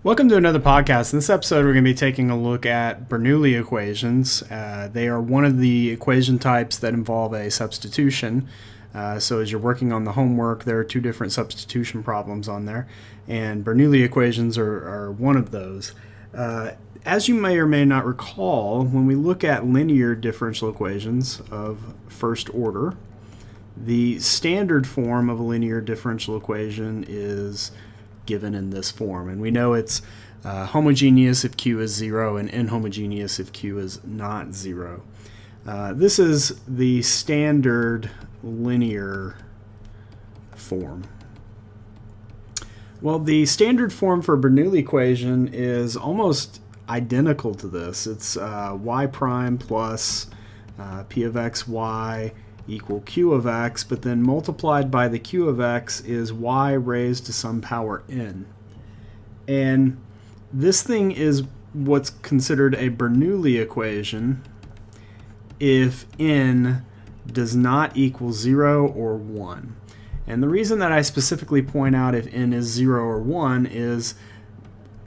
Welcome to another podcast. In this episode, we're going to be taking a look at Bernoulli equations. They are one of the equation types that involve a substitution. So as you're working on the homework, there are two different substitution problems on there, and Bernoulli equations are one of those. As you may or may not recall, when we look at linear differential equations of first order, the standard form of a linear differential equation is given in this form, and we know it's homogeneous if q is 0 and inhomogeneous if q is not 0. This is the standard linear form. Well, the standard form for a Bernoulli equation is almost identical to this. It's y prime plus p of x y equal q of x, but then multiplied by the q of x is y raised to some power n. And this thing is what's considered a Bernoulli equation if n does not equal 0 or 1. And the reason that I specifically point out if n is 0 or 1 is,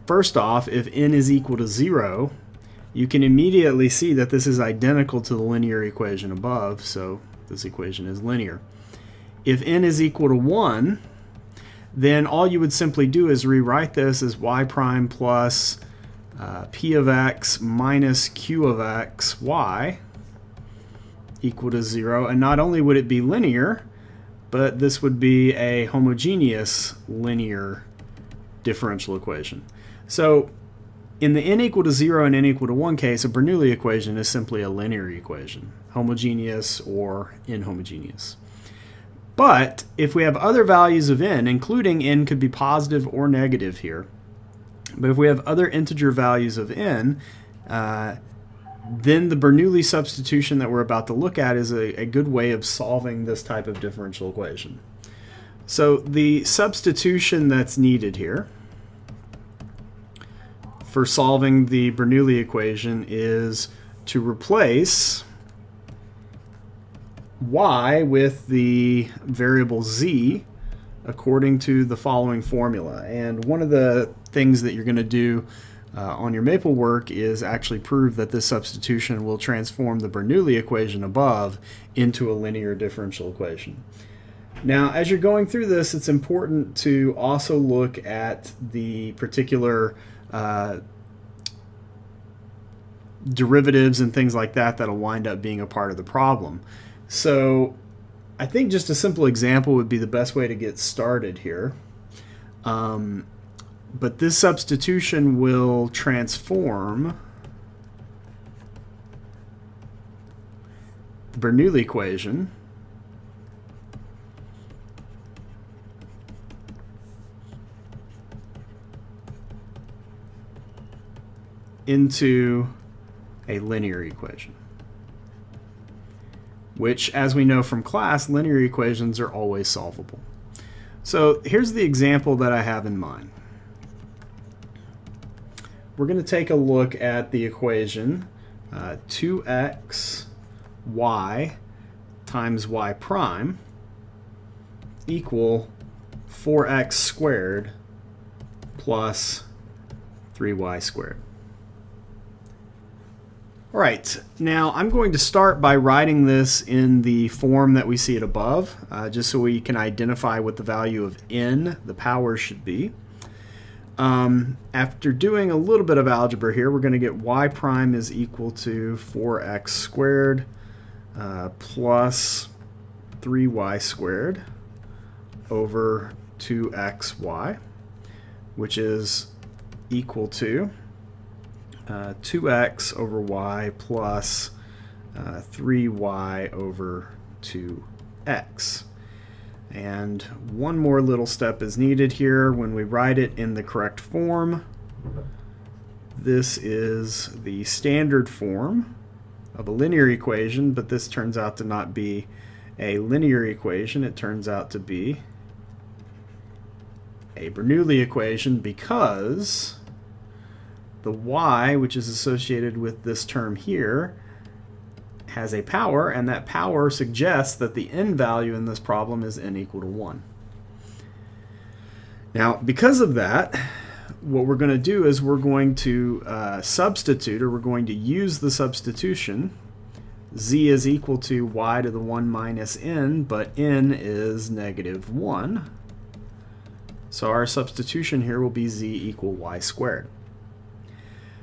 first off, if n is equal to 0, you can immediately see that this is identical to the linear equation above, so this equation is linear. If n is equal to 1, then all you would simply do is rewrite this as y prime plus p of x minus q of x y equal to 0. And not only would it be linear, but this would be a homogeneous linear differential equation. So in the n equal to 0 and n equal to 1 case, a Bernoulli equation is simply a linear equation, homogeneous or inhomogeneous. But if we have other values of n, including n could be positive or negative here, but if we have other integer values of n, then the Bernoulli substitution that we're about to look at is a good way of solving this type of differential equation. So the substitution that's needed here for solving the Bernoulli equation is to replace y with the variable z according to the following formula. And one of the things that you're going to do on your Maple work is actually prove that this substitution will transform the Bernoulli equation above into a linear differential equation. Now, as you're going through this, it's important to also look at the particular derivatives and things like that that'll wind up being a part of the problem. So I think just a simple example would be the best way to get started here. But this substitution will transform the Bernoulli equation into a linear equation, which, as we know from class, linear equations are always solvable. So here's the example that I have in mind. We're going to take a look at the equation 2x y times y prime equal 4x squared plus 3y squared. All right, now I'm going to start by writing this in the form that we see it above, just so we can identify what the value of n, the power, should be. After doing a little bit of algebra here, we're going to get y prime is equal to 4x squared plus 3y squared over 2xy, which is equal to 2x over y plus 3y over 2x. And one more little step is needed here. When we write it in the correct form, this is the standard form of a linear equation, but this turns out to not be a linear equation. It turns out to be a Bernoulli equation because the y, which is associated with this term here, has a power, and that power suggests that the n value in this problem is n equal to 1. Now, because of that, what we're going to do is we're going to substitute, or we're going to use the substitution. Z is equal to y to the 1 minus n, but n is negative 1. So our substitution here will be z equal y squared.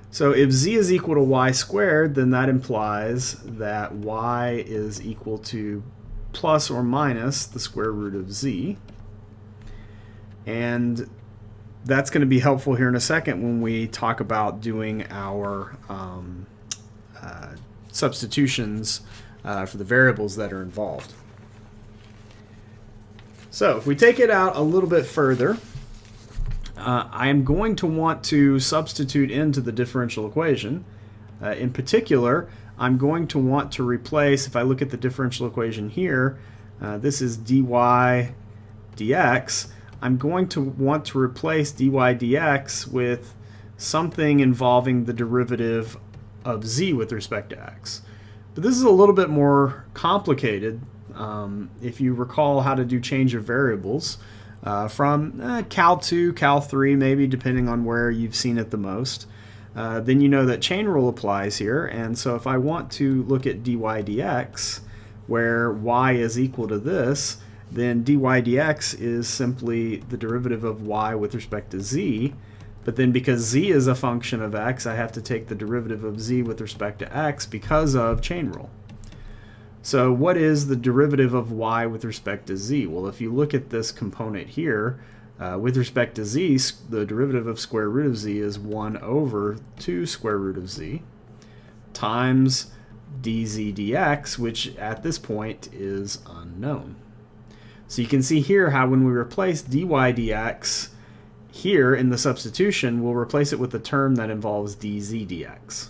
So if z is equal to y squared, then that implies that y is equal to plus or minus the square root of z. And that's going to be helpful here in a second when we talk about doing our substitutions for the variables that are involved. So if we take it out a little bit further, I am going to want to substitute into the differential equation. In particular, I'm going to want to replace, if I look at the differential equation here, this is dy dx. I'm going to want to replace dy dx with something involving the derivative of z with respect to x. But this is a little bit more complicated. If you recall how to do change of variables from Cal 2, Cal 3, maybe depending on where you've seen it the most, then you know that chain rule applies here. And so if I want to look at dy dx, where y is equal to this, then dy dx is simply the derivative of y with respect to z. But then because z is a function of x, I have to take the derivative of z with respect to x because of chain rule. So what is the derivative of y with respect to z? Well, if you look at this component here, with respect to z, the derivative of square root of z is 1 over 2 square root of z times dz dx, which at this point is unknown. So you can see here how when we replace dy dx here in the substitution, we'll replace it with a term that involves dz dx.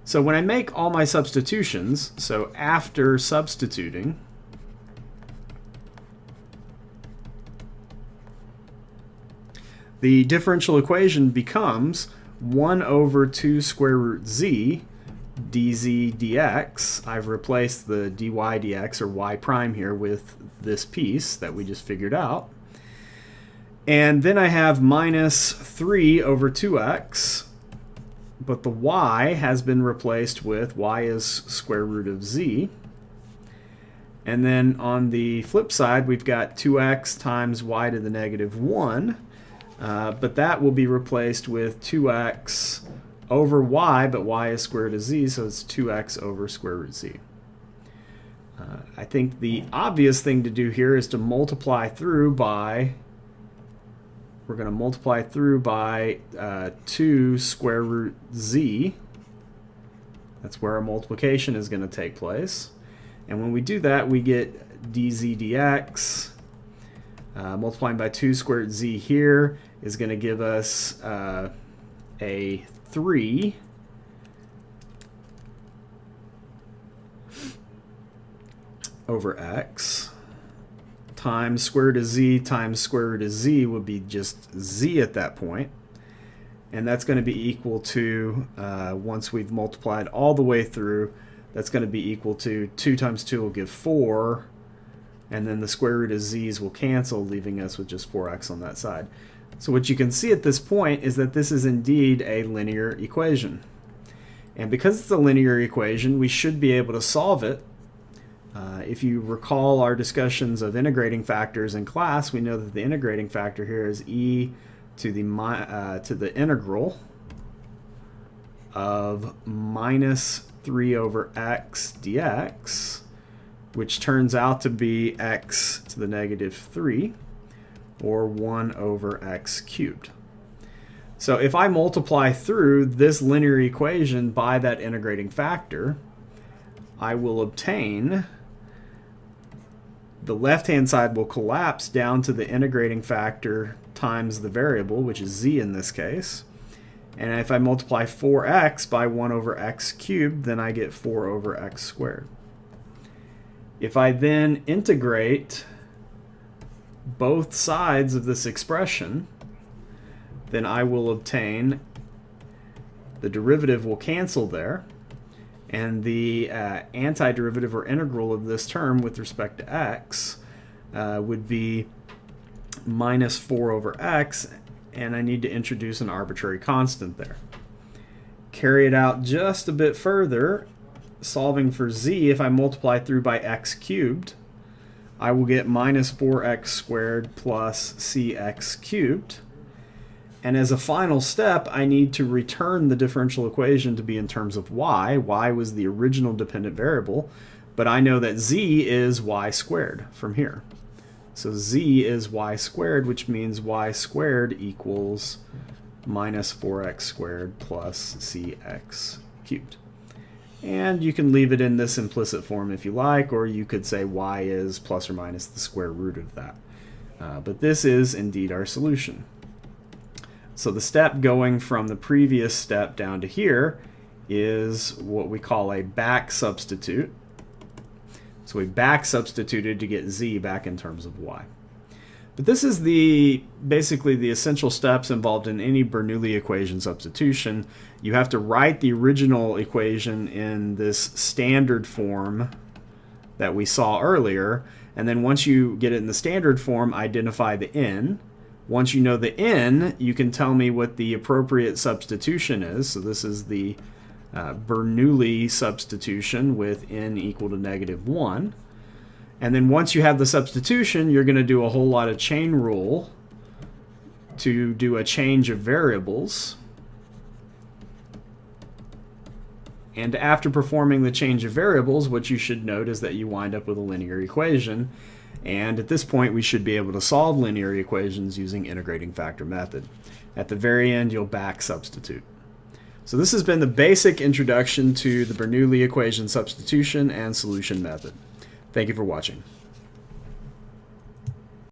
So when I make all my substitutions, so after substituting, the differential equation becomes 1 over 2 square root z dz dx. I've replaced the dy dx, or y prime here, with this piece that we just figured out. And then I have minus 3 over 2x, but the y has been replaced with y is square root of z. And then on the flip side, we've got 2x times y to the negative 1, but that will be replaced with 2x over y, but y is square root of z, so it's 2x over square root z. I think the obvious thing to do here is to multiply through by, we're going to multiply through by 2 square root z. That's where our multiplication is going to take place. And when we do that, we get dz dx. Multiplying by 2 square root z here is going to give us a 3 over x times square root of z times square root of z would be just z at that point. And that's going to be equal to, once we've multiplied all the way through, that's going to be equal to 2 times 2 will give 4. And then the square root of z's will cancel, leaving us with just 4x on that side. So what you can see at this point is that this is indeed a linear equation. And because it's a linear equation, we should be able to solve it. If you recall our discussions of integrating factors in class, we know that the integrating factor here is e to the integral of minus 3 over x dx, which turns out to be x to the negative 3, or 1 over x cubed. So if I multiply through this linear equation by that integrating factor, I will obtain, the left-hand side will collapse down to the integrating factor times the variable, which is z in this case. And if I multiply 4x by 1 over x cubed, then I get 4 over x squared. If I then integrate both sides of this expression, then I will obtain, the derivative will cancel there, and the antiderivative or integral of this term with respect to x would be minus 4 over x, and I need to introduce an arbitrary constant there. Carry it out just a bit further, solving for z. If I multiply through by x cubed, I will get minus 4x squared plus cx cubed. And as a final step, I need to return the differential equation to be in terms of y. Y was the original dependent variable, but I know that z is y squared from here. So z is y squared, which means y squared equals minus 4x squared plus cx cubed. And you can leave it in this implicit form if you like, or you could say y is plus or minus the square root of that. But this is indeed our solution. So the step going from the previous step down to here is what we call a back substitute. So we back substituted to get z back in terms of y. But this is basically the essential steps involved in any Bernoulli equation substitution. You have to write the original equation in this standard form that we saw earlier, and then once you get it in the standard form, identify the n. Once you know the n, you can tell me what the appropriate substitution is. So this is the Bernoulli substitution with n equal to -1. And then once you have the substitution, you're going to do a whole lot of chain rule to do a change of variables. And after performing the change of variables, what you should note is that you wind up with a linear equation. And at this point, we should be able to solve linear equations using integrating factor method. At the very end, you'll back substitute. So this has been the basic introduction to the Bernoulli equation substitution and solution method. Thank you for watching.